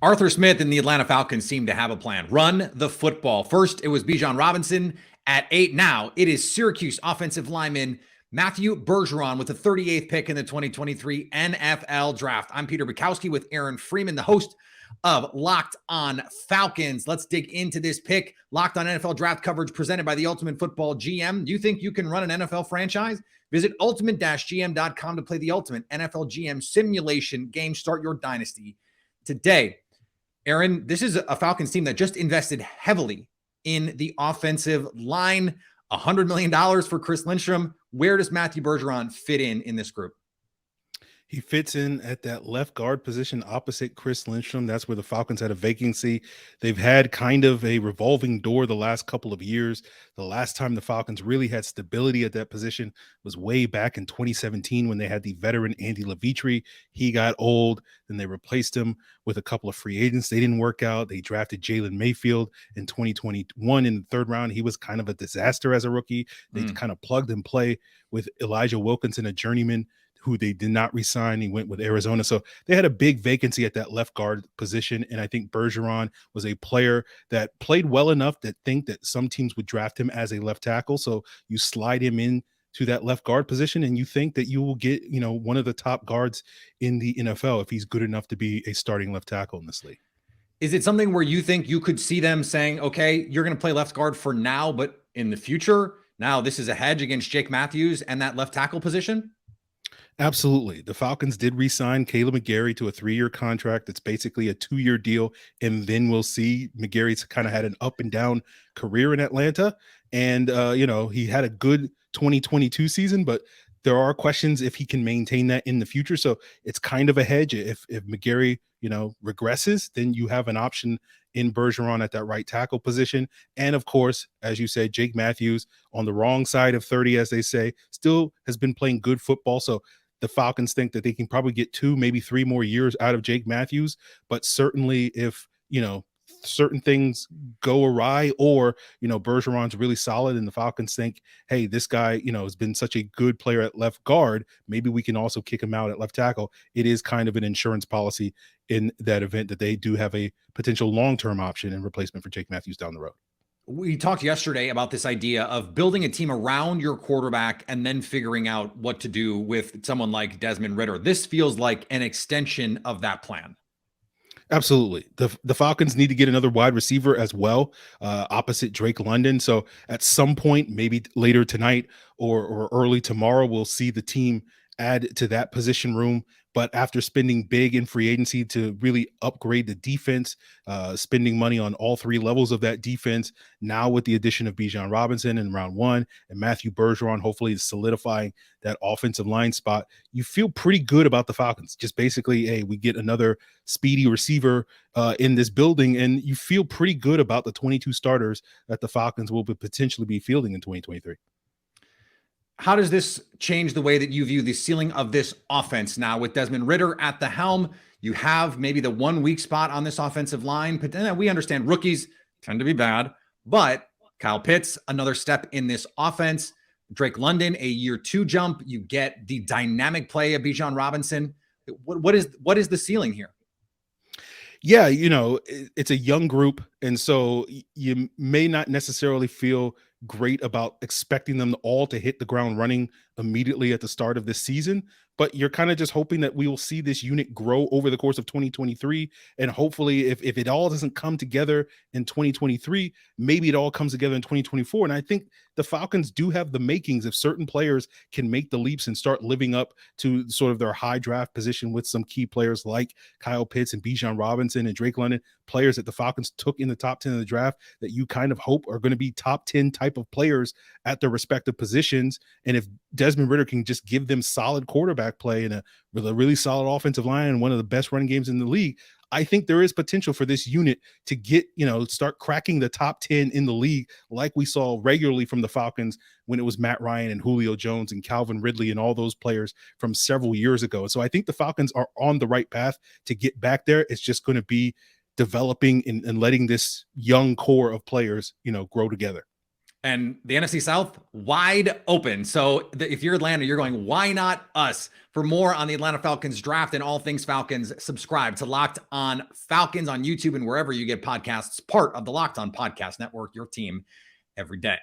Arthur Smith and the Atlanta Falcons seem to have a plan. Run the football. First, it was Bijan Robinson at 8. Now it is Syracuse offensive lineman Matthew Bergeron with the 38th pick in the 2023 NFL draft. I'm Peter Bukowski with Aaron Freeman, the host of Locked On Falcons. Let's dig into this pick. Locked On NFL draft coverage presented by the Ultimate Football GM. Do you think you can run an NFL franchise? Visit ultimate-gm.com to play the ultimate NFL GM simulation game. Start your dynasty today. Aaron, this is a Falcons team that just invested heavily in the offensive line. $100 million for Chris Lindstrom. Where does Matthew Bergeron fit in this group? He fits in at that left guard position opposite Chris Lindstrom. That's where the Falcons had a vacancy. They've had kind of a revolving door the last couple of years. The last time the Falcons really had stability at that position was way back in 2017 when they had the veteran Andy Levitre. He got old. Then they replaced him with a couple of free agents. They didn't work out. They drafted Jalen Mayfield in 2021 in the third round. He was kind of a disaster as a rookie. They kind of plugged and play with Elijah Wilkinson, a journeyman, who they did not resign. He went with Arizona. So they had a big vacancy at that left guard position. And I think Bergeron was a player that played well enough to think that some teams would draft him as a left tackle. So you slide him in to that left guard position and you think that you will get, one of the top guards in the NFL if he's good enough to be a starting left tackle in this league. Is it something where you think you could see them saying, okay, you're going to play left guard for now, but in the future, now this is a hedge against Jake Matthews and that left tackle position? Absolutely. The Falcons did re-sign Caleb McGarry to a 3-year contract. It's basically a 2-year deal. And then we'll see. McGarry's kind of had an up and down career in Atlanta. And, he had a good 2022 season, but there are questions if he can maintain that in the future. So it's kind of a hedge. If McGarry, regresses, then you have an option in Bergeron at that right tackle position. And of course, as you said, Jake Matthews on the wrong side of 30, as they say, still has been playing good football. So the Falcons think that they can probably get 2, maybe 3 more years out of Jake Matthews. But certainly if, certain things go awry or, Bergeron's really solid and the Falcons think, hey, this guy, has been such a good player at left guard. Maybe we can also kick him out at left tackle. It is kind of an insurance policy in that event that they do have a potential long-term option and replacement for Jake Matthews down the road. We talked yesterday about this idea of building a team around your quarterback and then figuring out what to do with someone like Desmond Ridder. This feels like an extension of that plan. Absolutely. The Falcons need to get another wide receiver as well, opposite Drake London. So at some point, maybe later tonight or early tomorrow, we'll see the team add to that position room. But after spending big in free agency to really upgrade the defense, spending money on all 3 levels of that defense, now with the addition of Bijan Robinson in round 1 and Matthew Bergeron, hopefully solidifying that offensive line spot, you feel pretty good about the Falcons. Just basically, hey, we get another speedy receiver in this building, and you feel pretty good about the 22 starters that the Falcons will potentially be fielding in 2023. How does this change the way that you view the ceiling of this offense now with Desmond Ridder at the helm? You have maybe the one weak spot on this offensive line, but then we understand rookies tend to be bad, but Kyle Pitts, another step in this offense. Drake London, a year 2 jump. You get the dynamic play of Bijan Robinson. What is the ceiling here? Yeah, it's a young group, and so you may not necessarily feel great about expecting them all to hit the ground running immediately at the start of this season, but you're kind of just hoping that we will see this unit grow over the course of 2023. And hopefully if it all doesn't come together in 2023, maybe it all comes together in 2024. And I think the Falcons do have the makings if certain players can make the leaps and start living up to sort of their high draft position with some key players like Kyle Pitts and Bijan Robinson and Drake London, players that the Falcons took in the top 10 of the draft that you kind of hope are going to be top 10 type of players at their respective positions. And if Desmond Ridder can just give them solid quarterback play and a really solid offensive line and one of the best running games in the league, I think there is potential for this unit to get, start cracking the top 10 in the league like we saw regularly from the Falcons when it was Matt Ryan and Julio Jones and Calvin Ridley and all those players from several years ago. So I think the Falcons are on the right path to get back there. It's just going to be developing and letting this young core of players, grow together. And the NFC South, wide open. So if you're Atlanta, you're going, why not us? For more on the Atlanta Falcons draft and all things Falcons, subscribe to Locked On Falcons on YouTube and wherever you get podcasts, part of the Locked On Podcast Network, your team every day.